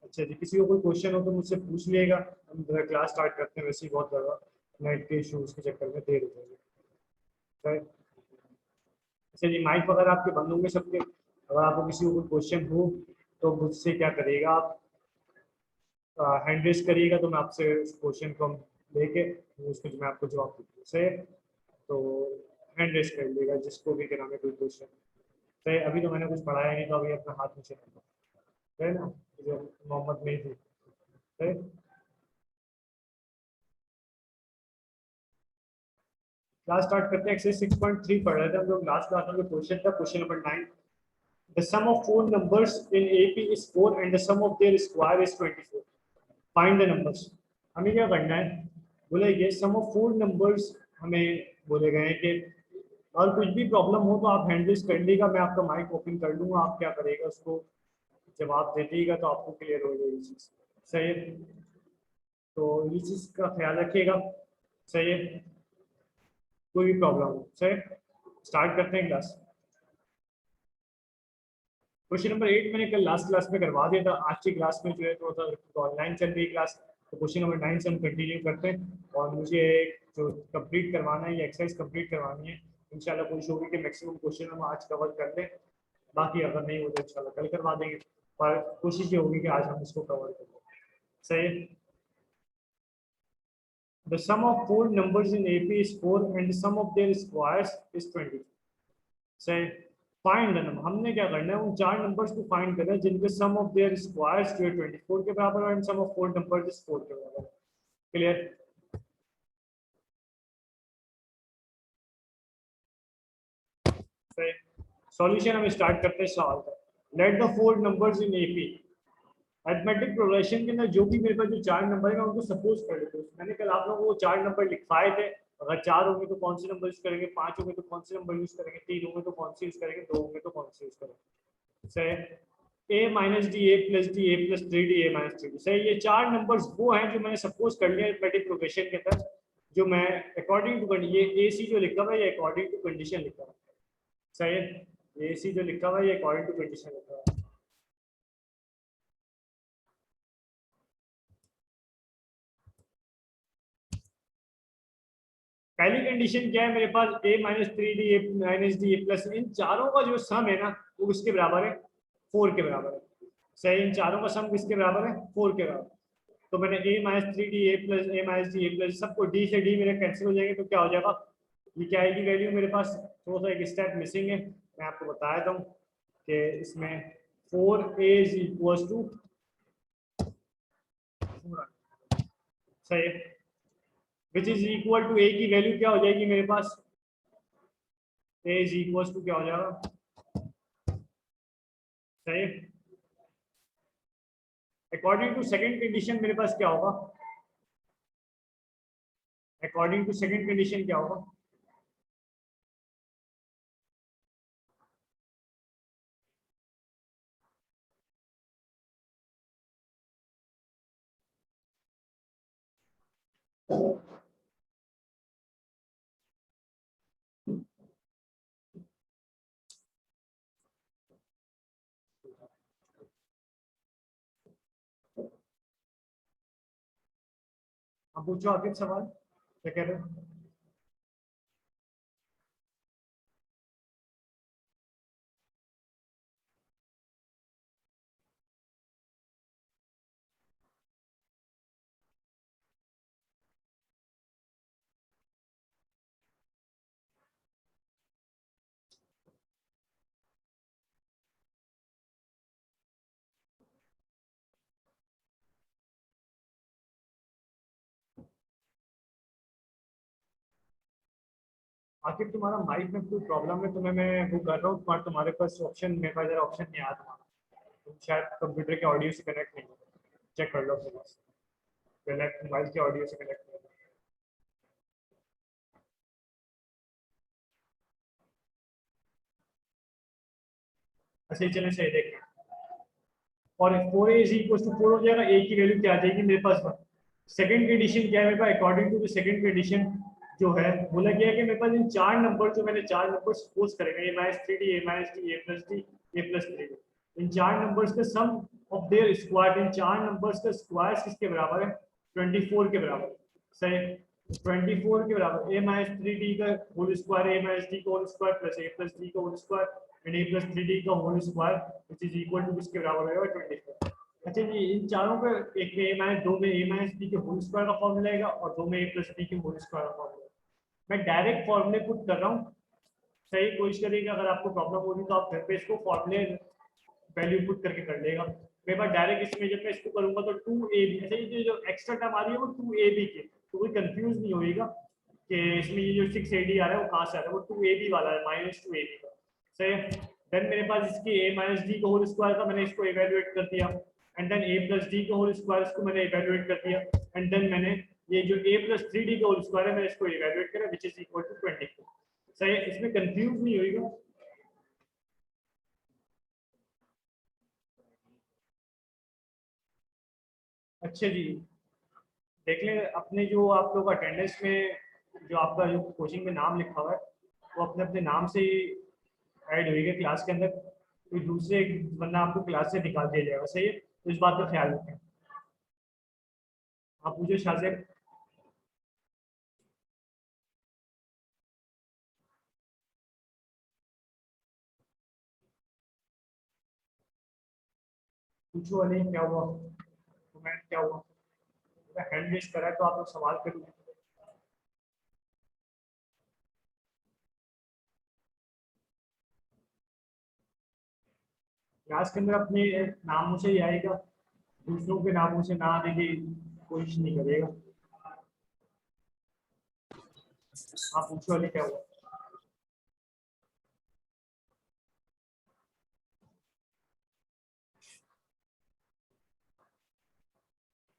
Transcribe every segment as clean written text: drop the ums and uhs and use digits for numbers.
अच्छा जी, किसी को कोई क्वेश्चन हो तो मुझसे पूछ लिएगा। हम क्लास स्टार्ट करते हैं, वैसे ही बहुत ज़्यादा नेट के इशूज़ के चक्कर में देर हो जाएगी। अच्छा जी, माइक वगैरह आपके बंद होंगे सबके। अगर आपको किसी को कोई क्वेश्चन हो तो मुझसे क्या करिएगा, आप हैंड रेस करिएगा, तो मैं आपसे उस क्वेश्चन को हम लेके उसको मैं आपको जवाब दूँगा से। तो हैंड रेस कर लीजिएगा जिसको भी क्या नाम है कोई क्वेश्चन। सही, अभी तो मैंने कुछ पढ़ाया नहीं, तो अभी अपना हाथ नीचे रखो, है ना, जो मोहम्मद में थी। सही, क्लास स्टार्ट करते हैं। एक्सरसाइज 6.3 पढ़ रहे थे हम लोग लास्ट क्लास में। क्वेश्चन था question number 9। The sum of four numbers in AP is 4 and the sum of their square is 24। Find the numbers. हमें क्या करना है, बोले ये सम ऑफ फोर नंबर्स हमें बोले गए हैं कि, और कुछ भी प्रॉब्लम हो तो आप हैंडल कर लीजिएगा, मैं आपका माइक ओपन कर दूंगा, आप क्या करेगा उसको जवाब दे दीजिएगा तो आपको क्लियर हो जाएगी चीज़। सही है, तो ये चीज़ का ख्याल रखिएगा। सही है, कोई भी प्रॉब्लम हो। सही, स्टार्ट करते हैं क्लास। क्वेश्चन नंबर 8 मैंने कल लास्ट क्लास में करवा दिया था। आज की क्लास में जो है थोड़ा सा ऑनलाइन चल रही है क्लास, तो क्वेश्चन नंबर 9 से हम कंटिन्यू करते हैं। और मुझे जो कंप्लीट करवाना है, ये एक्सरसाइज कंप्लीट करवानी है। इंशाल्लाह कोशिश होगी कि मैक्सिमम क्वेश्चन हम आज कवर कर लें। बाकी अगर नहीं हो तो इंशाल्लाह कल करवा देंगे, पर कोशिश ये होगी कि आज हम इसको कवर कर लें। सही है। The sum of four numbers in AP is 4 and the sum of their squares is 20। सही, फाइंड द नंबर। हमने क्या करना है, उन चार नंबर्स को फाइंड करना है जिनके सम ऑफ देयर स्क्वायर्स जो है 24 के बराबर है, and sum of four numbers is 4 के बराबर है। क्लियर। सही, सॉल्यूशन हम स्टार्ट करते हैं सवाल का। Let the four numbers in AP. Arithmetic progression के अंदर जो भी मेरे पास जो चार नंबर है, मैं उनको सपोज कर लेता हूँ। मैंने कल आप लोगों को चार नंबर लिखवाए थे। अगर चार होंगे तो कौन से नंबर यूज करेंगे, पांच होंगे तो कौन से नंबर यूज करेंगे, तीन होंगे तो कौन से यूज करेंगे, दो होंगे तो कौन से यूज करेंगे। सही, ए minus D, A plus D, A plus three D, A minus three D. सही, ये चार नंबर्स वो हैं जो मैंने सपोज कर लिया अरिथमेटिक प्रोग्रेशन के अंदर, जो मैं अकॉर्डिंग टू ये ए सी जो लिखा हुआ है ये अकॉर्डिंग टू कंडीशन लिखा हुआ है। सही है, ये सी जो लिखा हुआ है ये अकॉर्डिंग टू कंडीशन लिखा हुआ है। पहली कंडीशन क्या है मेरे पास, a minus three D, A minus D, A plus, इन चारों का जो सम है ना वो किसके बराबर है, 4 के बराबर है। सही, इन चारों का सम किसके बराबर है, 4 के बराबर। तो मैंने a minus three D, A plus, A minus D, A plus, सबको d से d मेरे कैंसिल हो जाएंगे, तो क्या हो जाएगा, ये क्या आएगी वैल्यू मेरे पास। थोड़ा सा एक स्टेप मिसिंग है, मैं आपको बता देता हूँ कि इसमें 4a इज इक्वल टू, सही, which is equal to a की वैल्यू क्या हो जाएगी मेरे पास, a इज इक्वल टू क्या हो जाएगा। सही, अकॉर्डिंग टू सेकंड कंडीशन मेरे पास क्या होगा, अकॉर्डिंग टू सेकंड कंडीशन क्या होगा, आप पूछो आखिर सवाल क्या कह रहे हो। आखिर तुम्हारा माइक में कोई प्रॉब्लम है, तुम्हें मैं वो कर रहा हूँ, तुम्हारे पास ऑप्शन, मेरे पास जरा ऑप्शन नहीं आया तुम्हारा, तुम शायद कंप्यूटर के ऑडियो से कनेक्ट नहीं हो। चेक कर लो अपने पास, कनेक्ट मोबाइल के ऑडियो से कनेक्ट नहीं हो। अच्छा चले, सही देखिए, और 4a इज इक्वल टू 4 हो जाएगा, a की वैल्यू क्या आ जाएगी मेरे पास। सेकंड कंडीशन क्या है मेरे पास, according to the second condition जो है, बोला गया है कि मेरे पास इन चार नंबर, जो मैंने चार नंबर सपोज करेंगे, ए minus three D, A minus D, A plus D, A plus three, इन चार नंबर्स का सम ऑफ देयर स्क्वायर, इन चार नंबर्स का स्क्वायर किसके बराबर है? 24 के बराबर। सही, 24 के बराबर a माइनस 3d का whole square, a minus d का whole square plus a plus d का whole square and a plus 3d का whole square which is equal to किसके बराबर होगा? 24। अच्छा जी, इन चारों का एक में a माइनस, दो में a माइनस d के होल स्क्वायर का फॉर्मूला आएगा और दो में a प्लस d के होल स्क्वायर का फॉर्मूला। मैं डायरेक्ट फॉर्मूले पुट कर रहा हूँ। सही, कोशिश करिएगा अगर आपको प्रॉब्लम हो रही तो आप घर पे इसको फॉर्मूले वैल्यू पुट करके कर लेगा। मेरे पास डायरेक्ट इसमें जब मैं इसको करूंगा तो 2ab, अच्छा ये जो एक्स्ट्रा टर्म आ रही है वो 2ab के, तो कोई कंफ्यूज नहीं होएगा कि इसमें ये जो 6ad आ रहा है वो कहाँ से आ रहा है, वो 2ab वाला है, माइनस 2ab का। सही, देन मेरे पास इसकी a माइनस डी का होल स्क्वायर था, मैंने इसको इवेल्युएट कर दिया and then a plus D का होल स्क्वायर इसको मैंने इवेल्युएट कर दिया एंड देन मैंने ये जो a प्लस 3d का होल स्क्वायर है मैंने इसको इवेल्युएट करा व्हिच इज इक्वल टू 24। सही, इसमें कंफ्यूज नहीं होएगा। अच्छा जी, देख लें अपने जो आप लोग अटेंडेंस में जो आपका जो कोचिंग में नाम लिखा हुआ है वो अपने अपने नाम से ही ऐड होएगा क्लास के अंदर, कोई दूसरे वरना आपको क्लास से निकाल दिया जाएगा। सही है, तो इस बात का ख्याल रखें। आप पूछे शाह से, पूछो अली क्या हुआ, कमेंट क्या हुआ, हैंड रेस करा है तो आप लोग सवाल करिए। क्लास के अंदर अपने नामों से ही आएगा, दूसरों के नामों से ना आने की कोशिश नहीं करेगा। आप पूछो अली क्या हुआ।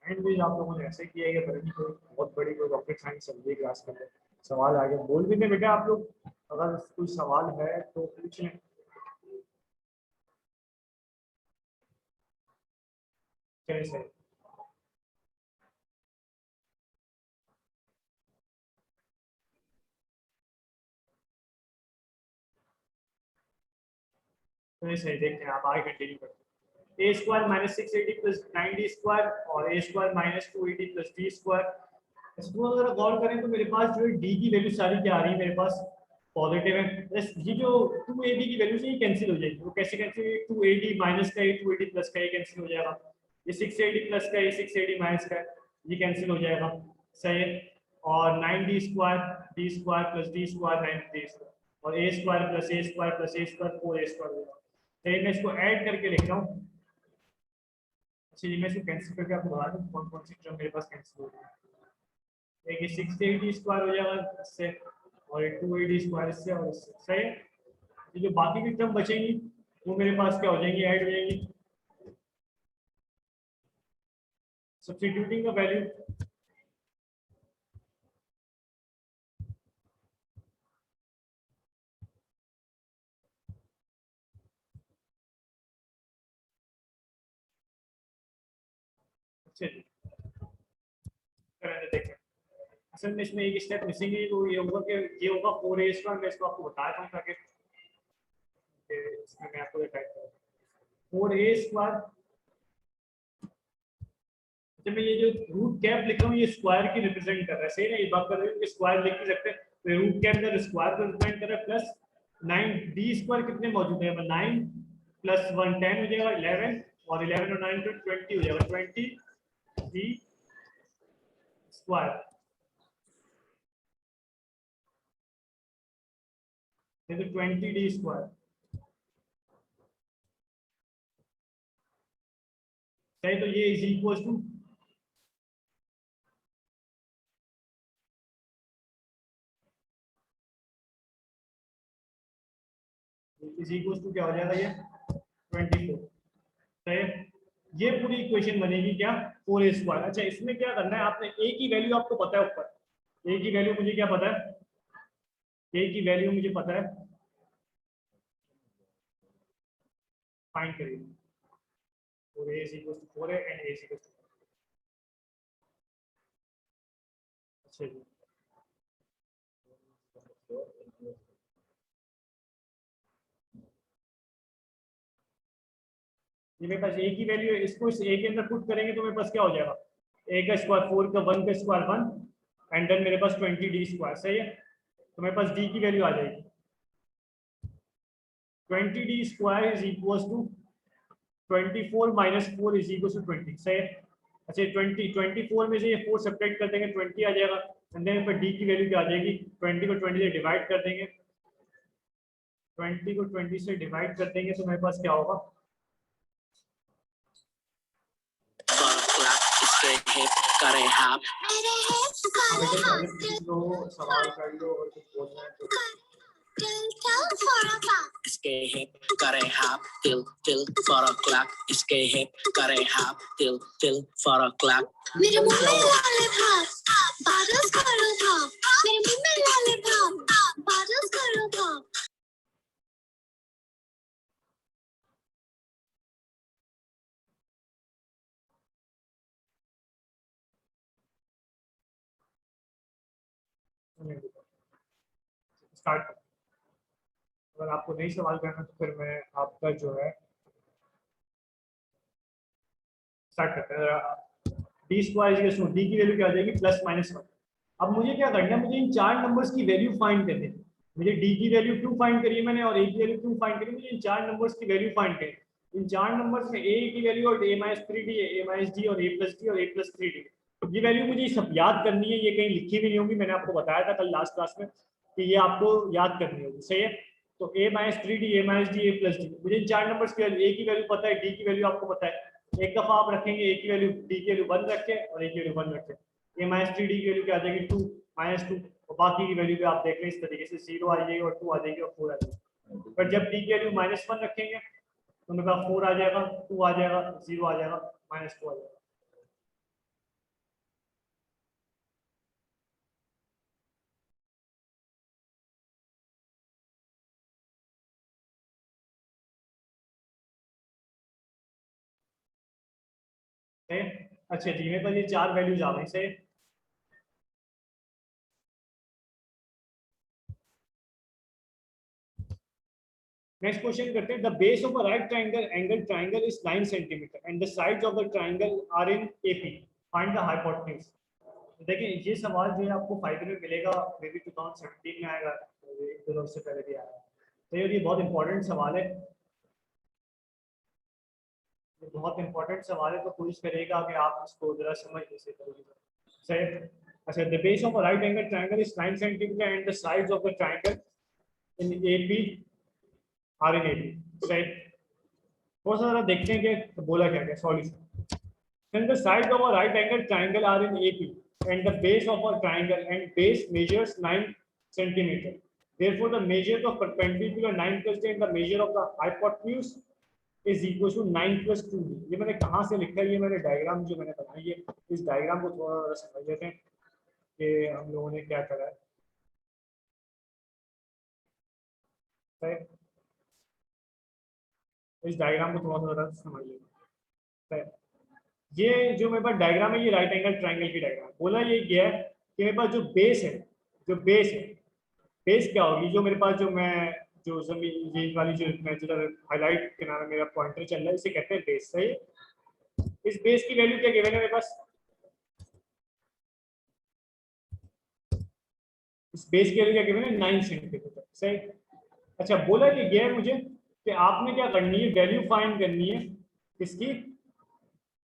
एंड भी आप लोगों ने ऐसे किया है कि पता नहीं कोई बहुत बड़ी कोई रॉकेट साइंस चल रही है क्लास के अंदर, सवाल आगे बोल भी नहीं बेटा, आप लोग अगर कोई सवाल है तो पूछ लें। चलिए सही, चलिए सही, देखते हैं आप आगे कंटिन्यू करते हैं। A square minus 680 plus 9d square और A square minus 280 plus D square. इसको अगर गौर करें तो मेरे पास जो है डी की वैल्यू सारी क्या आ रही है मेरे पास? पॉजिटिव है। बस ये जो 2ab की वैल्यू से ये कैंसिल हो जाएगी, वो कैसे कैंसिल होगी? 2ad माइनस का, 2ad प्लस का, ये कैंसिल हो जाएगा। ये 680 प्लस का, ये 680 माइनस का, ये कैंसिल हो जाएगा। सही है। और 9d square, D square plus D square 9d square और A square plus A square plus A square 4a square होगा। तो मैं इसको ऐड करके लिख रहा हूँ। अच्छा, ये मैं इसको कैंसिल करके आपको बता दूँ कौन कौन सी टर्म मेरे पास कैंसिल हो गई। एक 680 स्क्वायर हो जाएगा इससे और एक 280 स्क्वायर इससे और इससे। सही है। ये जो बाकी की टर्म बचेंगी वो मेरे पास क्या हो जाएंगी? ऐड हो जाएंगी। सब्स्टिट्यूटिंग का वैल्यू अच्छे देखें। असल में इसमें एक स्टेप मिसिंग है, वो ये होगा कि ये होगा 4a स्क्वायर। मैं इसको आपको बताया था ताकि इसमें मैं आपको टाइप करूँ 4a स्क्वायर। जब मैं ये जो रूट कैप लिख रहा हूँ ये स्क्वायर की रिप्रेजेंट कर रहा है। सही ना, ये बात कर रहे हो कि स्क्वायर लिख नहीं सकते, तो रूट कैप में स्क्वायर को रिप्रेजेंट कर रहा है। प्लस 9d स्क्वायर कितने मौजूद है? 9 प्लस 1 10 हो जाएगा 11 और 11 और 9 तो 20 हो जाएगा। 20d स्क्वायर, ये तो 20d स्क्वायर। सही, तो ये इज इक्वल टू क्या हो जाएगा? ये 24। सही है। ये पूरी इक्वेशन बनेगी क्या? 4a square. अच्छा, इसमें क्या करना है आपने? a की वैल्यू आपको पता है ऊपर, a की वैल्यू मुझे क्या पता है? a की वैल्यू मुझे पता है, फाइंड करिए। और a is equals to 4a and a is equals to 4। अच्छा जी, ये मेरे पास ए की वैल्यू है, इसको इस ए के अंदर पुट करेंगे तो मेरे पास क्या हो जाएगा, ए का स्क्वायर 4 का 1 का स्क्वायर 1 एंड देन मेरे पास 20 डी स्क्वायर, सही है। तो मेरे पास डी की वैल्यू आ जाएगी 20 D square is equal to 24 minus 4 is equal to 20, सही है। अच्छा 24 में से ये 4 सब्ट्रैक्ट कर देंगे 20 आ जाएगा एंड देन पर डी की वैल्यू क्या आ जाएगी, 20 को 20 से डिवाइड कर देंगे, 20 को 20 से डिवाइड कर देंगे तो मेरे पास क्या होगा, सवाल कर लो और कुछ बोलना है तो इसके हिप करे हाफ तिल तिल फॉर अ क्लॉक, इसके हिप करे हाफ तिल तिल फॉर अ क्लॉक। मेरे मुंह में लॉलीपॉप बादल करो पॉप, मेरे मुंह में लॉलीपॉप बादल करो पॉप। स्टार्ट। अगर आपको नहीं सवाल करना तो फिर मैं आपका जो है स्टार्ट करते हैं। डी स्क्वायर इज डी की वैल्यू क्या आ जाएगी प्लस माइनस 1। अब मुझे क्या करना है, मुझे इन चार नंबर्स की वैल्यू फाइंड करनी है। मुझे डी की वैल्यू 2 फाइंड करी है मैंने और ए की वैल्यू 2 फाइंड करी, मुझे इन चार नंबर्स की वैल्यू फाइंड करनी है। इन चार नंबर्स में ए की वैल्यू और a माइनस 3d है, a माइनस d और a प्लस d और a प्लस 3d। ये वैल्यू मुझे सब याद करनी है, ये कहीं लिखी भी नहीं होगी, मैंने आपको बताया था कल लास्ट क्लास में कि ये आपको याद करनी होगी, सही है। तो a minus 3d, a minus d, a plus d, मुझे इन चार नंबर्स की वैल्यू, a की वैल्यू पता है, d की वैल्यू आपको पता है। एक दफा आप रखेंगे a की वैल्यू, d की वैल्यू 1 रखे और a की वैल्यू 1 रखे, a माइनस 3d की वैल्यू क्या आ जाएगी 2 माइनस 2 और बाकी की वैल्यू भी आप देख लें इस तरीके से 0 आ जाएगी और 2 आ जाएगी और 4 आ जाएगी। पर जब d की वैल्यू माइनस 1 रखेंगे तो मेरे पास 4 आ जाएगा, 2 आ जाएगा, 0 आ जाएगा, माइनस 2 आ जाएगा। अच्छा जी, मेरे पास ये चार वैल्यूज आ गई, सही। नेक्स्ट क्वेश्चन करते हैं। The base of a right triangle is 9 centimetre and the sides of the triangle are in AP, find the hypotenuse. देखिए ये सवाल जो है आपको फाइनल में मिलेगा, मे बी 2017 में आएगा, एक दो रोज से पहले भी आया। तो ये बहुत इंपॉर्टेंट सवाल है, ये बहुत इंपॉर्टेंट सवाल है, तो कोशिश करेगा कि आप इसको जरा समझ जैसे सही। अच्छा, the base of a right angle triangle is 9 centimetre and the sides of the triangle in AP are in AP, सही। थोड़ा सा जरा देखते हैं कि बोला क्या क्या solution. Then the sides of a right angle triangle are in AP and the base of a triangle and base measures 9 centimeter. Therefore, the measure of perpendicular 9 plus 10, the measure of the hypotenuse is equal to 9 plus 2d. ये मैंने कहाँ से लिखा है, ये मैंने diagram जो मैंने बनाई है, इस डायग्राम को थोड़ा समझ लेते हैं कि हम लोगों ने क्या करा है। इस डायग्राम को थोड़ा सा समझ लेते हैं। ये जो मेरे पास डायग्राम है, ये राइट एंगल ट्रायंगल की डायग्राम। बोला ये क्या है कि मेरे पास जो बेस है, जो बेस है, बेस क्या होगी, जो मेरे पास जो मैं जो जमीन ये वाली जो मैं जिधर हाईलाइट किनारा मेरा पॉइंटर चल रहा है, इसे कहते हैं बेस, सही। इस बेस की वैल्यू क्या गिवन है मेरे पास, इस बेस की वैल्यू क्या गिवन है 9 सेंटीमीटर, सही। अच्छा बोला ये गया है मुझे कि आपने क्या करनी है, वैल्यू फाइंड करनी है इसकी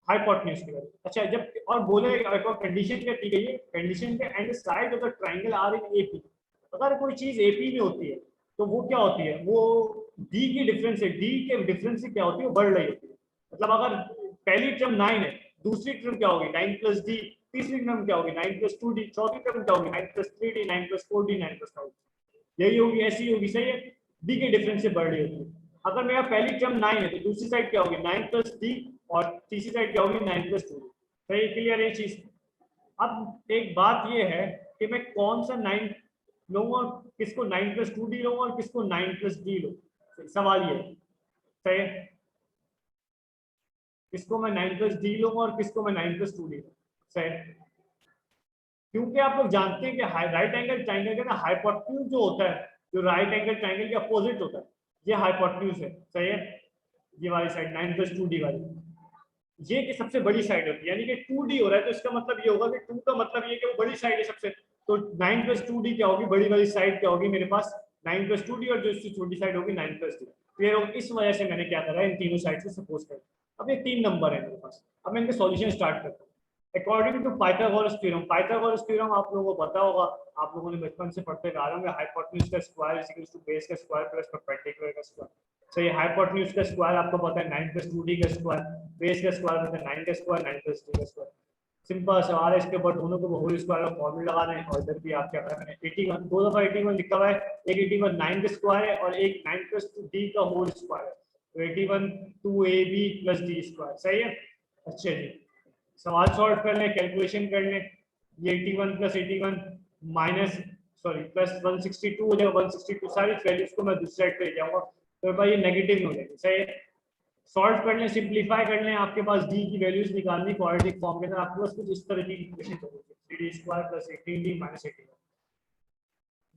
हाइपोटेन्यूज की वैल्यू। अच्छा जब और बोले कंडीशन क्या दी गई है, कंडीशन के and side of the triangle are in AP. अगर कोई चीज एपी में होती है तो वो क्या होती है, वो डी की डिफरेंस है, डी के डिफरेंस से क्या होती है, वो बढ़ रही होती है। मतलब अगर पहली टर्म 9 है, दूसरी टर्म क्या होगी 9 प्लस डी, तीसरी टर्म क्या होगी 9 प्लस 2d, चौथी टर्म क्या होगी 9 plus 3d, 9 plus 4d, 9 plus 5d, यही होगी, ऐसी होगी, सही है। डी के डिफरेंस से बढ़ रही होती है। अगर मेरा पहली टर्म 9 है तो दूसरी साइड क्या होगी 9 प्लस डी और तीसरी साइड क्या होगी 9 प्लस 2। सही, क्लियर ये चीज। अब एक बात ये है कि मैं कौन सा 9 लूंगा और किसको 9 प्लस 2d लूंगा और किसको 9 प्लस डी लूंगा, सवाल ये है, सही। किसको मैं 9 प्लस डी लूंगा और किसको मैं 9 प्लस 2d लूंगा, सही। क्योंकि आप लोग जानते हैं कि राइट एंगल ट्रायंगल का ना हाइपोटेन्यूज जो होता है, जो राइट एंगल ट्रायंगल के अपोजिट होता है, ये हाइपोटेन्यूज है, सही है। ये वाली साइड 9 + 2d वाली, ये कि सबसे बड़ी साइड होती है, यानी कि 2d हो रहा है तो इसका मतलब ये होगा कि 2 का मतलब ये कि वो बड़ी साइड है सबसे, तो 9 + 2d क्या होगी, बड़ी वाली साइड क्या होगी मेरे पास 9 + 2d, और जो इससे छोटी साइड होगी 9 + d। क्लियर? इस वजह से मैंने क्या करा है, इन तीनों साइड से सपोज कर। अब ये 3 नंबर है मेरे पास, अब मैं इनके सॉल्यूशन स्टार्ट करता हूँ। अकॉर्डिंग टू पाइथागोरस थ्योरम आप लोगों को पता होगा, आप लोगों ने बचपन से पढ़ते आ रहे होंगे, हाइपोटेन्यूज का square is equal to base का स्क्वायर प्लस परपेंडिकुलर का स्क्वायर। सो ये हाइपोटेन्यूज का स्क्वायर आपको पता है 9 + 2d का स्क्वायर, बेस का स्क्वायर पता है 9 का स्क्वायर, 9 + 3 का स्क्वायर। सिंपल सवाल है, इसके ऊपर दोनों को होल स्क्वायर का फॉर्मूला लगाना है, और इधर भी आप क्या करना है 81, दो दफा 81 लिखा हुआ है, एक 81 9 का स्क्वायर है और एक 9 + d का होल स्क्वायर है, तो 81 2ab + d स्क्वायर। सही है? अच्छा जी, सवाल सॉल्व कर लें, कैलकुलेशन कर लें। ये 81 + 81 माइनस सॉरी प्लस 162 हो जाएगा, 162 सारी वैल्यूज को मैं दूसरी साइड पे ले जाऊंगा, तो भाई ये नेगेटिव हो जाएगी। सही है? सॉल्व कर लें, सिंपलीफाई कर लें, आपके पास d की वैल्यूज निकालनी क्वाड्रेटिक फॉर्म के अंदर, आपके पास कुछ इस तरह की इक्वेशन होगी, 3d² + 18d - 81।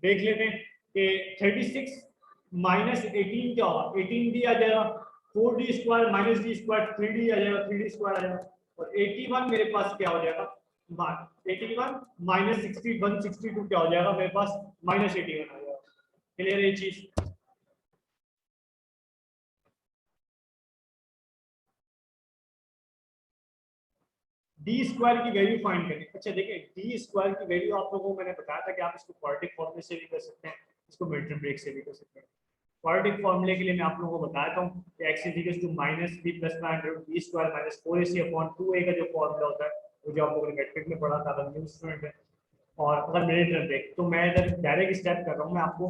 देख लेते हैं कि 36 - 18 क्या होगा, 18d आ जाएगा, 4d² - d² 3d आ जाएगा, 3d² आ जाएगा, और 81 मेरे पास क्या हो जाएगा 81 - 60 162 क्या हो जाएगा मेरे पास -81 आ जाएगा। क्लियर है ये चीज? d² की वैल्यू फाइंड करें। अच्छा देखिए, d² की वैल्यू आप लोगों को मैंने बताया था कि आप इसको क्वाड्रेटिक फॉर्मूले से भी कर सकते हैं, इसको मिल्टन ब्रेक से भी कर सकते हैं। क्वाड्रेटिक फॉर्मूले के लिए मैं आप लोगों को बताया था कि x = -b + 9d² - 4ac/2a का जो फॉर्मूला होता है, वो जो आप लोगों ने मैट्रिक में पढ़ा था, अगर न्यू स्टूडेंट है। और अगर मिल्टन ब्रेक, तो मैं इधर डायरेक्ट स्टेप कर रहा हूँ, मैं आपको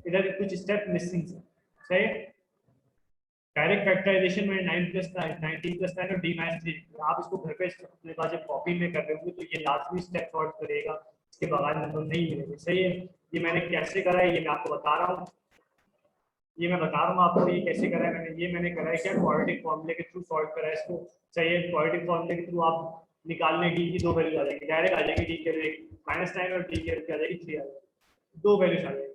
इधर कुछ स्टेप मिसिंग है। सही है? डायरेक्ट फैक्टराइजेशन में 9 + 9 19 + 9 और d - 3, आप इसको घर पे अपने पास जब कॉपी में कर रहे होंगे तो ये लाजमी स्टेप सॉल्व करेगा, इसके बगैर नंबर नहीं मिलेंगे। सही है? ये मैंने कैसे करा है ये मैं आपको बता रहा हूँ, ये मैं बता रहा हूँ आपको ये कैसे करा है मैंने। ये मैंने करा है क्या, क्वाड्रेटिक फॉर्मूले के थ्रू सॉल्व करा है इसको। सही है? क्वाड्रेटिक फॉर्मूले के थ्रू आप निकालने d की दो वैल्यू आ जाएगी, डायरेक्ट आ जाएगी, d के -9 और d के आ जाएगी 3 आ जाएगी, दो वैल्यूज आ जाएगी।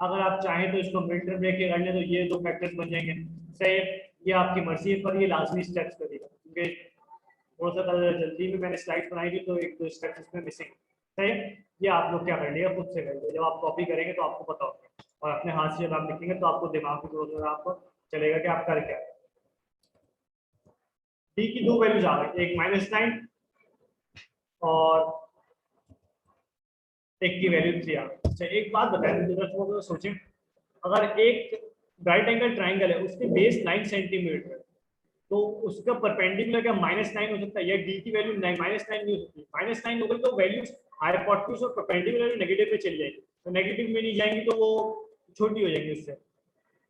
अगर आप चाहें तो इसको मिल्टन ब्रेक के करने तो ये दो फैक्टर्स बन जाएंगे। सही है? ये आपकी मर्जी है, पर ये लाजमी स्टेप्स करेगा, क्योंकि थोड़ा सा जल्दी में मैंने स्लाइड बनाई थी तो एक दो स्टेप्स इसमें मिसिंग। सही है? ये आप लोग क्या कर लिएगा, खुद से कर लिएगा, जब आप कॉपी करेंगे तो आपको पता होगा, और अपने हाथ से जब आप लिखेंगे तो आपको दिमाग की जरूरत है, आपको चलेगा कि आप कर क्या। डी की दो वैल्यूज आ गई, एक -9 और एक की वैल्यू 3 आ गई। अच्छा एक बात बताएं, जरा सोचें, अगर एक राइट एंगल ट्राइंगल है, उसके बेस 9 सेंटीमीटर, तो उसका परपेंडिकुलर क्या -9 हो सकता है, या डी की वैल्यू -9 नहीं हो सकती। -9 हो गई तो वैल्यू हाइपोटेन्यूज और परपेंडिकुलर नेगेटिव में चली जाएगी, तो नेगेटिव में नहीं जाएंगी तो वो छोटी हो जाएगी उससे।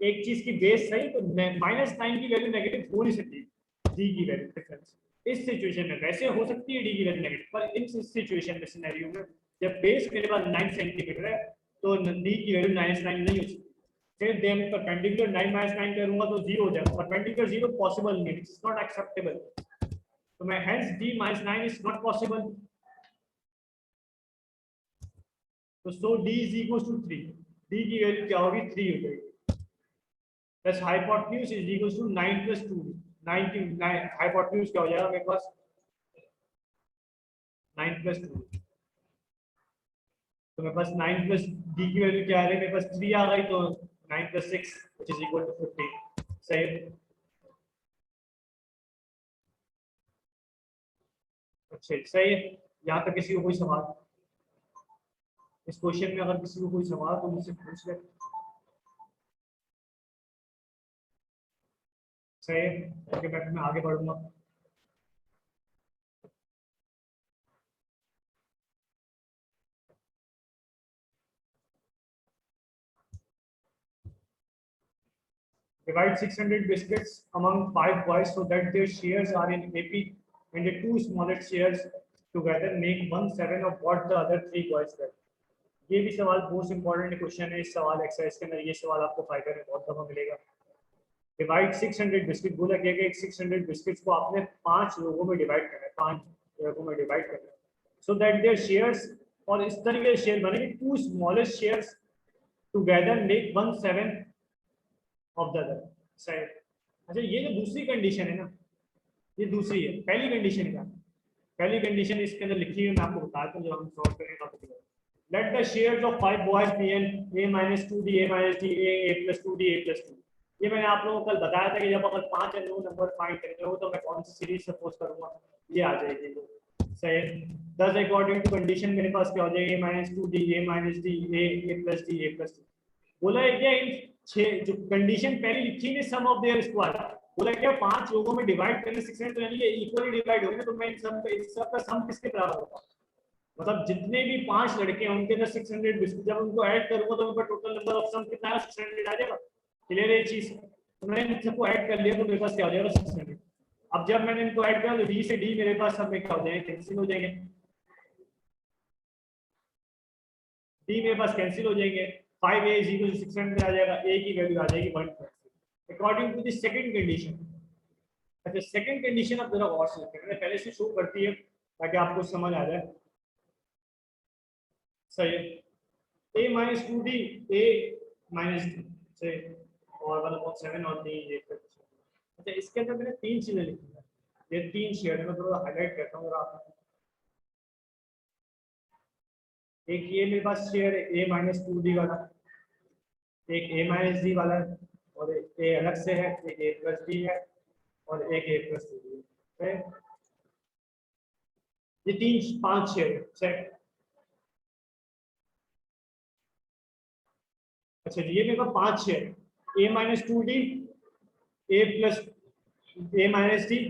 एक चीज की बेस सही तो -9 की वैल्यू नेगेटिव हो नहीं सकती, डी की वैल्यू डिफरेंस इस सिचुएशन में वैसे हो सकती है डी की वैल्यू नेगेटिव, पर इन सिचुएशन में सिनेरियो में जब बेस मेरे पास 9 सेंटीमीटर है तो डी की वैल्यू -9 नहीं हो सकती। फिर देन परपेंडिकुलर 9 - 9 करूंगा तो 0 हो जाएगा, परपेंडिकुलर 0 पॉसिबल नहीं, इट्स नॉट एक्सेप्टेबल, तो मैं hence d - 9 is not possible, तो सो d = 3, d की वैल्यू क्या होगी 3 हो जाएगी, प्लस हाइपोटेन्यूज = 9 + 2, 9 हाइपोटेन्यूज क्या हो जाएगा मेरे पास 9 + 2, तो मेरे पास 9 प्लस d की वैल्यू क्या आ गई, मेरे पास 3 आ गई, तो 9 + 6 which is equal to 15। सही है? अच्छा सही है? यहाँ तक किसी को कोई सवाल, इस क्वेश्चन में अगर किसी को कोई सवाल तो मुझसे पूछ ले। सही है? ओके मैं आगे बढ़ूंगा। Divide 600 biscuits among 5 boys so that their shares are in AP and the two smallest shares together make 1/7 of what the other 3 boys get। ये भी सवाल बहुत इंपॉर्टेंट क्वेश्चन है, इस सवाल एक्सरसाइज के अंदर ये सवाल आपको फायदे में बहुत दफा मिलेगा। डिवाइड 600 बिस्किट, बोला गया कि 600 बिस्किट्स को आपने 5 लोगों में डिवाइड करना है, 5 लोगों में डिवाइड करना है, सो दैट देयर शेयर्स, और इस तरीके से शेयर बनेंगे two smallest shares together make 1/7 of the other. सही। अच्छा ये जो दूसरी कंडीशन है ना, ये दूसरी है, पहली कंडीशन क्या? पहली कंडीशन इसके अंदर लिखी है, मैं आपको बताता हूँ, जब हम सॉल्व करेंगे। Let the shares of 5 boys be n a minus 2d a minus d a plus 2d a plus 2। ये मैंने आप लोगों को कल बताया था कि जब अगर 5 अननोन नंबर फाइंड करने हो तो मैं कौन सी सीरीज सपोज करूंगा, ये आ जाएगी। सही। दस अकॉर्डिंग टू कंडीशन मेरे पास क्या हो जाएगा, a minus 2d a minus d a plus d a plus 2। बोला है क्या इन 6 जो कंडीशन पहली लिखी है सम ऑफ देयर स्क्वायर, बोला क्या 5 लोगों में डिवाइड करने 600 तो यानी कि इक्वली डिवाइड होंगे, तो मैं इन सब का सम किसके बराबर होगा, मतलब जितने भी 5 लड़के हैं उनके अंदर 600 बिस्कुट, जब उनको ऐड करूंगा तो उनका टोटल नंबर ऑफ सम कितना है, 600 आ जाएगा। क्लियर है ये चीज? तो मैंने इन सबको ऐड कर लिया तो मेरे पास क्या हो जाएगा, 600। अब जब मैंने इनको ऐड किया तो डी से डी मेरे पास सब में क्या हो जाएंगे, कैंसिल हो जाएंगे। डी मेरे पास कैंसिल हो जाएंगे। 5a is equal to 600 आ जाएगा, a की वैल्यू आ जाएगी 120 according to the second condition. अच्छा सेकंड कंडीशन अब जरा गौर से देखते हैं, मैंने पहले से शो करती है ताकि आपको समझ आ जाए। सही है। a minus 2d a minus d से और 1/7 और d ये। अच्छा इसके अंदर मैंने 3 चीजें लिखी है, ये 3 शेयर मैं थोड़ा हाईलाइट करता हूँ आप। एक ये मेरे पास शेयर है a minus 2d वाला, एक a minus d वाला है, और एक a अलग से है, एक a plus d है और एक a plus 2d है। ये 5 शेयर है। सेट। अच्छा ये मेरे पास 5 शेयर है, a minus 2d a plus a minus d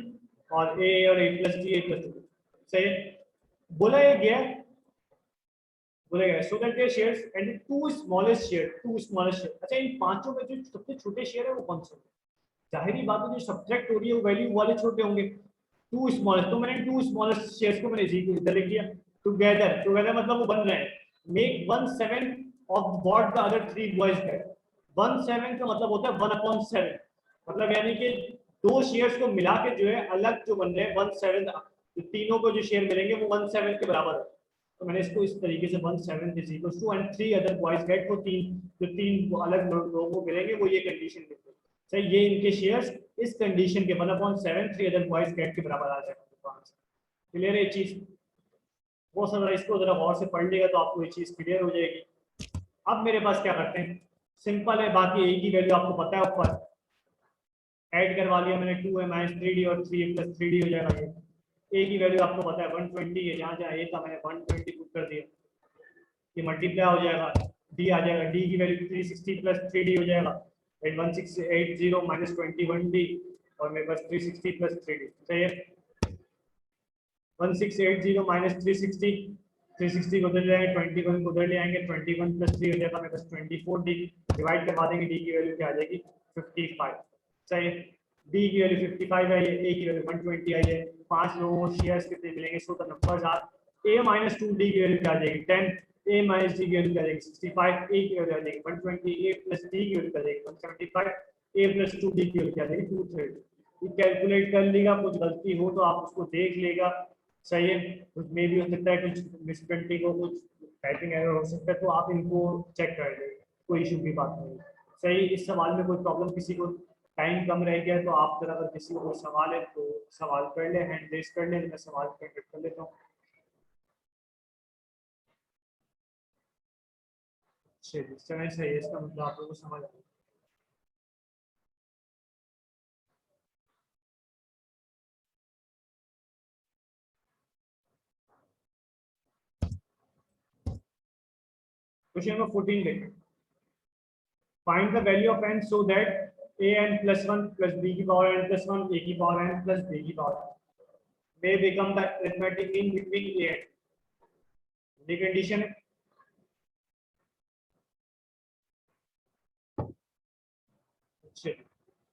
और a और a plus d a plus 2d। सही है। बोला ये गया so that their shares and two smallest share. अच्छा इन पांचों में जो सबसे छोटे शेयर है वो कौन से? जाहिर बात है जो सब्ट्रैक्ट हो रही है वो वैल्यू वाले छोटे होंगे। टू स्मॉलेस्ट, तो मैंने टू स्मॉलेस्ट शेयर्स को मैंने इधर लिख दिया। टुगेदर मतलब वो बन रहे हैं, make 1/7 of what the other 3 boys get. 1/7 का मतलब होता है 1/7, मतलब यानी कि 2 शेयर्स को मिला के जो है अलग जो बन रहे हैं 1/7, जो तीनों को जो शेयर मिलेंगे वो 1/7 के बराबर है। तो मैंने इसको इस तरीके से 1/7 is equal to and 3 other boys get, वो तीन अलग लोगों को मिलेंगे, वो ये कंडीशन देते हैं। सही, ये इनके शेयर्स इस कंडीशन के 1/7 3 अदर बॉयज गेट के बराबर आ जाएगा। क्लियर है ये चीज? वो सब इसको जरा गौर से पढ़ लेगा तो आपको ये चीज क्लियर हो जाएगी। अब मेरे पास क्या करते हैं, सिंपल है, बाकी ए की वैल्यू आपको पता है, ऊपर ऐड करवा लिया मैंने, 2a minus 3d और 3a plus 3d हो जाएगा। ये ए की वैल्यू आपको पता है 120 है, जहाँ जहाँ ए था मैंने 120 पुट कर दिया, ये मल्टीप्लाई हो जाएगा, डी आ जाएगा, डी की वैल्यू 360 प्लस 3d हो जाएगा, 1680 minus 21d और मेरे पास 360 प्लस 3d। सही है। 1680 minus 360 को उधर ले आएंगे, 21 को उधर ले आएंगे, 21 प्लस 3 हो जाएगा मेरे पास 24d, डिवाइड करवा देंगे, डी की वैल्यू क्या आ जाएगी 55। सही है। डी की वैल्यू 55 है, ए की वैल्यू 120 आई है। 5 लोगों को शेयर्स कितने मिलेंगे, so the numbers are a minus 2d की वैल्यू क्या आ जाएगी 10, a minus d की वैल्यू क्या आ जाएगी 65, a की वैल्यू आ जाएगी 120, a plus d की वैल्यू क्या आ जाएगी 175, a plus 2d की वैल्यू क्या आ जाएगी 230। ये कैलकुलेट कर लेगा, कुछ गलती हो तो आप उसको देख लेगा। सही है। कुछ मे भी हो सकता है, कुछ मिसप्रिंटिंग हो, कुछ टाइपिंग एरर हो सकता है, तो आप इनको चेक कर लेंगे, कोई इशू की बात नहीं। सही। इस सवाल में कोई प्रॉब्लम, किसी को टाइम कम रह गया तो आप जरा, अगर किसी को कोई सवाल है तो सवाल कर ले, हैंड रेस कर ले, मैं सवाल कंडक्ट कर लेता हूँ। चलिए समय सही है, इसका मतलब आप लोगों को समझ आ गया। क्वेश्चन नंबर 14 देखें। Find the value of n so that an plus 1 plus b की पावर n plus 1 a की पावर n plus b की power may become the arithmetic mean between a and b। ये condition है।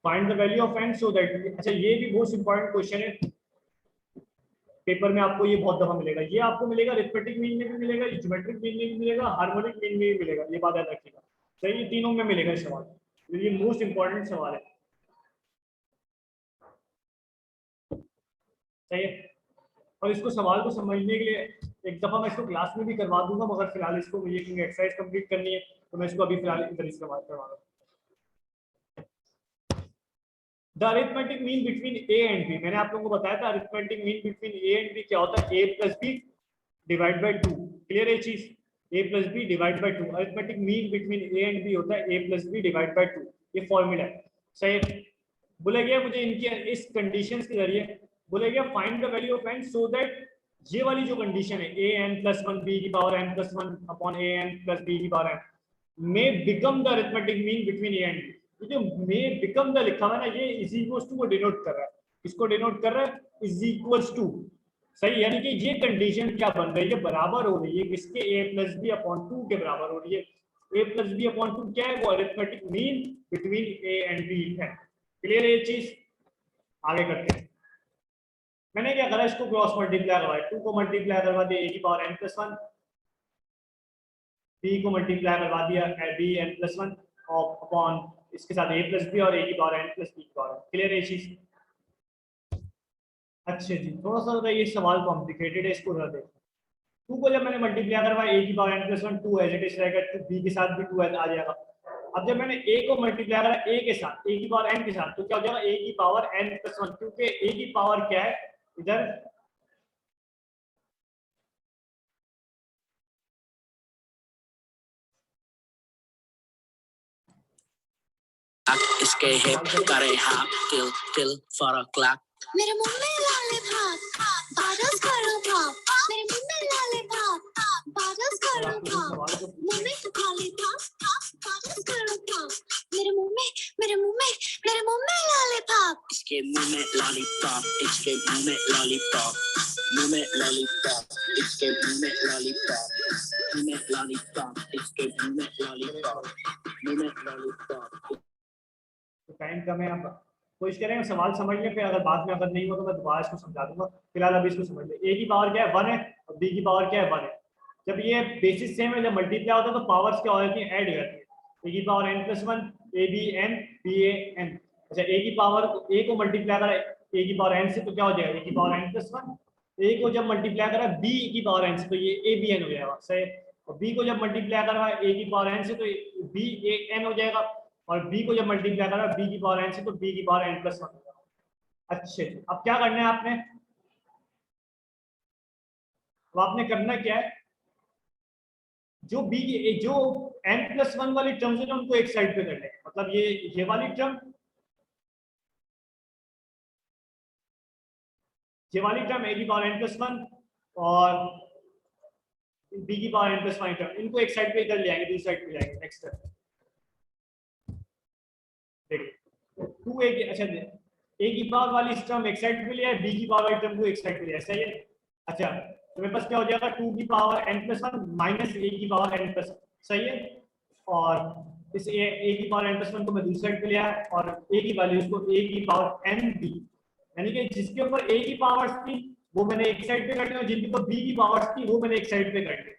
Find the value of n so that, अच्छा ये भी बहुत important question है, पेपर में आपको ये बहुत दफा मिलेगा। ये आपको मिलेगा अरिथमेटिक मीन में भी मिलेगा, ज्योमेट्रिक मीन में भी मिलेगा, हार्मोनिक मीन में भी मिलेगा, ये बात याद रखिएगा। सही, ये तीनों में मिलेगा सवाल, ये मोस्ट इंपॉर्टेंट सवाल है। सही है। और इसको सवाल को समझने के लिए एक दफा मैं इसको क्लास में भी करवा दूंगा, मगर फिलहाल इसको मुझे एक्सरसाइज कंप्लीट करनी है तो मैं इसको अभी फिलहाल इधर करवा रहा हूँ। The arithmetic mean between A and B, मैंने आप लोगों को बताया था arithmetic mean between A and B क्या होता है, A plus B divide by 2। Clear है चीज, A plus B divide by 2। Arithmetic mean between A and B होता है A plus B divide by 2। ये फॉर्मूला है, सही। बोला गया मुझे इनकी इस कंडीशंस के जरिए बोला गया find the value of N so that ये वाली जो कंडीशन है A N plus one B की power N plus one upon A N plus B की पावर एन में become the arithmetic mean between A and B. ये जो में बिकम द लिखा हुआ है ना, ये इज इक्वल्स टू को डिनोट कर रहा है, इसको डिनोट कर रहा है इज इक्वल्स टू, सही। यानी कि ये कंडीशन क्या बन रही है, बराबर हो रही है किसके, ए प्लस बी अपॉन 2 के बराबर हो रही है। ए प्लस बी अपॉन 2 क्या है, वो arithmetic mean between A and B है। क्लियर है ये चीज, आगे करते हैं। मैंने क्या करा, इसको क्रॉस मल्टीप्लाई करवाया, 2 को मल्टीप्लाई करवा दिया ए की power N plus one, B को मल्टीप्लाई करवा दिया बी एन प्लस वन और अपॉन इसके साथ ए प्लस बी और ए की पावर एन प्लस बी की पावर। क्लियर है ये चीज। अच्छा जी, थोड़ा सा ये सवाल कॉम्प्लिकेटेड है, इसको जरा देखो। 2 को जब मैंने मल्टीप्लाई करवाया ए की power N plus one, 2 as it is रहेगा, तो बी के साथ भी 2 आ जाएगा। अब जब मैंने ए को मल्टीप्लाई करा ए के साथ, ए की पावर एन के साथ, तो क्या हो जाएगा, ए की पावर एन प्लस वन, क्योंकि ए की पावर क्या है इधर, इसके हिप करे हाथ तिल तिल फॉर अ क्लैप। मेरे मुंह में लॉलीपॉप, बादल करो पॉप, मेरे मुंह में लॉलीपॉप, बादल करो पॉप, मुंह में लॉलीपॉप, बादल करो पॉप, मेरे मुंह में लॉलीपॉप। इसके मुंह में लॉलीपॉप, इसके मुंह में लॉलीपॉप, मुंह में लॉलीपॉप, इसके मुंह में लॉलीपॉप, मुंह में लॉलीपॉप, इसके मुंह में लॉलीपॉप, मुंह में लॉलीपॉप। तो टाइम कम है, आप कोशिश करें सवाल समझ लें, फिर अगर बाद में अगर नहीं हो तो मैं दोबारा इसको समझा दूंगा। फिलहाल अभी इसको समझ लें। ए की पावर क्या है, 1 है, और बी की पावर क्या है, 1 है। जब ये बेसिस सेम है, जब मल्टीप्लाई होता है तो पावर्स क्या हो जाती है, ऐड हो जाती है। ए की power N plus one, A B N B A N. अच्छा, ए की पावर ए को मल्टीप्लाई करा ए की पावर एन से तो क्या हो जाएगा, ए की पावर एन प्लस वन। ए को जब मल्टीप्लाई करा बी की पावर एन से तो ये ए बी एन हो जाएगा, सही। और बी को जब मल्टीप्लाई करा ए की पावर एन से तो बी ए एन हो जाएगा, और b को जब मल्टीप्लाई करा b की पावर n से तो b की पावर n प्लस वन होगा। अच्छे, अब क्या करना है आपने, अब आपने करना क्या है, जो b की जो n प्लस वन वाली टर्म्स है उनको एक साइड पे कर लेंगे। मतलब ये वाली टर्म, ये वाली टर्म a की पावर n प्लस वन और b की power n plus one term, इनको एक साइड पे इधर ले आएंगे, दूसरी साइड पे ले आएंगे। नेक्स्ट स्टेप देखिए, 2a की, अच्छा a की पावर वाली टर्म एक साइड पे लिया है, b की पावर वाली टर्म को एक साइड पे लिया है, सही है। अच्छा, तो मेरे पास क्या हो जाएगा, 2 की power n plus one minus a की पावर n प्लस, सही है। और इस a की पावर n प्लस वन को मैं दूसरी साइड पे लिया है, और a की वैल्यू को a की पावर n b, यानी कि जिसके ऊपर a की पावर्स थी वो मैंने एक साइड पे कर लिया, और जिनके ऊपर b की पावर्स थी वो मैंने एक साइड पे कर ली।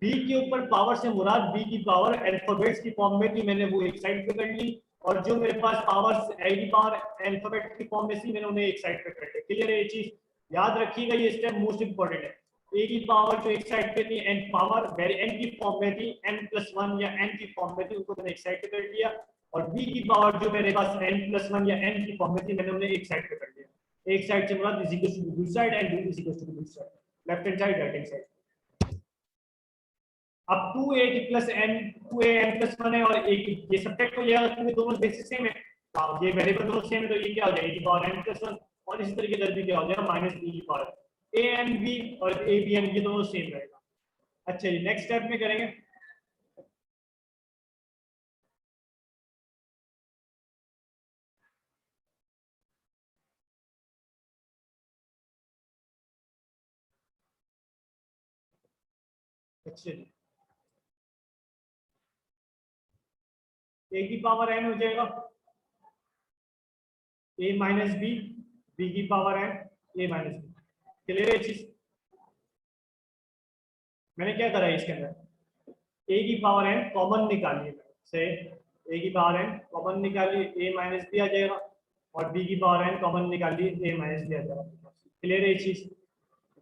b के ऊपर पावर से मुराद b की पावर अल्फाबेट्स की फॉर्म में थी, मैंने वो एक साइड पे कर ली, और जो मेरे पास पावर्स ए की पावर अल्फाबेट की फॉर्म में थी मैंने उन्हें एक साइड पे कर लिया। क्लियर है ये चीज, याद रखिएगा, ये स्टेप मोस्ट इंपॉर्टेंट है। ए की पावर जो एक साइड पे थी एन पावर वेरी एन की फॉर्म में थी, n प्लस वन या n की फॉर्म में थी, उनको मैंने एक साइड पे कर लिया, और b की पावर जो मेरे पास n प्लस वन या n की फॉर्म में थी मैंने उन्हें एक साइड पे कर लिया। एक साइड से मुराद इज इक्वल टू दूसरी side and is equal to दूसरी side, left hand side right hand side. अब 2a plus n 2a n plus 1 है, और एक ये सब्ट्रैक्ट हो जाएगा क्योंकि दोनों बेसिस सेम है, ये वेरिएबल दोनों सेम है, तो ये क्या हो जाएगा e की पावर n प्लस 1, और इसी तरीके से भी क्या हो जाएगा माइनस b की पावर a n b और a b n, ये दोनों सेम रहेगा। अच्छा जी, नेक्स्ट स्टेप में करेंगे, अच्छा जी, a की पावर n हो जाएगा a माइनस b, b की power n a minus b। Clear है चीज, मैंने क्या करा है इसके अंदर, a की पावर n कॉमन निकाली है, से a की पावर n कॉमन निकाली, a माइनस b आ जाएगा, और b की पावर n कॉमन निकाली, a माइनस b आ जाएगा। क्लियर है ये चीज,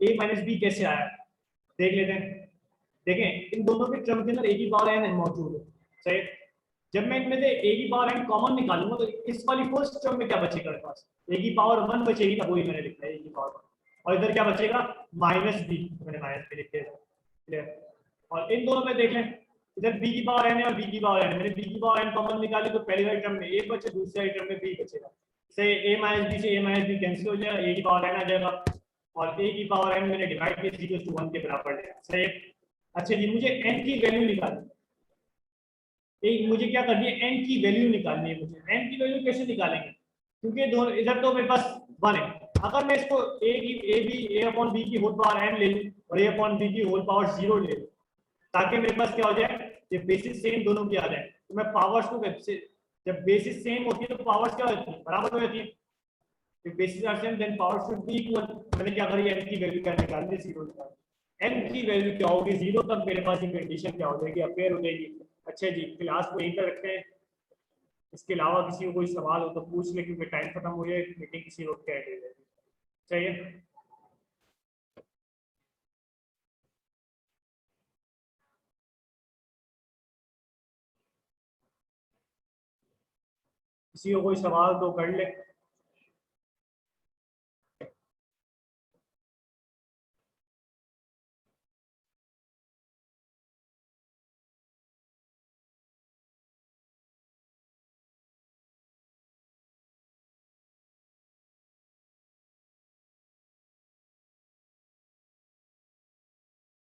a माइनस b कैसे आया देख लेते हैं। देखें, इन दोनों के टर्म के अंदर a की पावर n मौजूद है, सही। जब मैं इनमें से ए की पावर n कॉमन निकालूंगा तो इस वाली फर्स्ट टर्म में क्या बचेगा मेरे पास, ए की पावर 1 बचेगी ना, वही मैंने लिखा है ए की पावर 1, और इधर क्या बचेगा माइनस बी, मैंने माइनस बी लिख दिया, क्लियर। और इन दोनों में देख लें, इधर b की पावर n है और b की पावर n, मैंने b की पावर n कॉमन निकाली तो पहली वाली टर्म में a बचे, दूसरी वाली टर्म में b बचेगा, से a माइनस b से a माइनस b कैंसिल हो जाएगा, a की पावर n आ जाएगा, और a की पावर n मैंने डिवाइड किया 3 to 1 के बराबर लिया, सही। अच्छा जी, मुझे n की वैल्यू निकालनी, एक मुझे क्या करनी है, n की वैल्यू निकालनी है मुझे। n की वैल्यू कैसे निकालेंगे, क्योंकि दोनों इधर तो मेरे पास 1 है, अगर मैं इसको a अपॉन b की होल पावर n ले लूं और a अपॉन b की होल पावर 0 ले लूं, ताकि मेरे पास क्या हो जाए, ये बेसिस सेम दोनों की आ जाए, तो मैं पावर्स को जब बेसिस सेम होती है तो पावर्स क्या होती है, बराबर हो जाती है, if bases are same then powers should be equal। मैंने क्या करी, n की वैल्यू क्या निकालनी है, 0 निकाल, n की वैल्यू क्या होगी 0, तब मेरे पास ये कंडीशन क्या हो जाएगी, अपेयर हो जाएगी। अच्छा जी, क्लास को यहीं तक रखते हैं, इसके अलावा किसी को कोई सवाल हो तो पूछ ले, क्योंकि टाइम खत्म हो जाए, मीटिंग किसी वक्त क्या है चाहिए। किसी को कोई सवाल तो कर ले।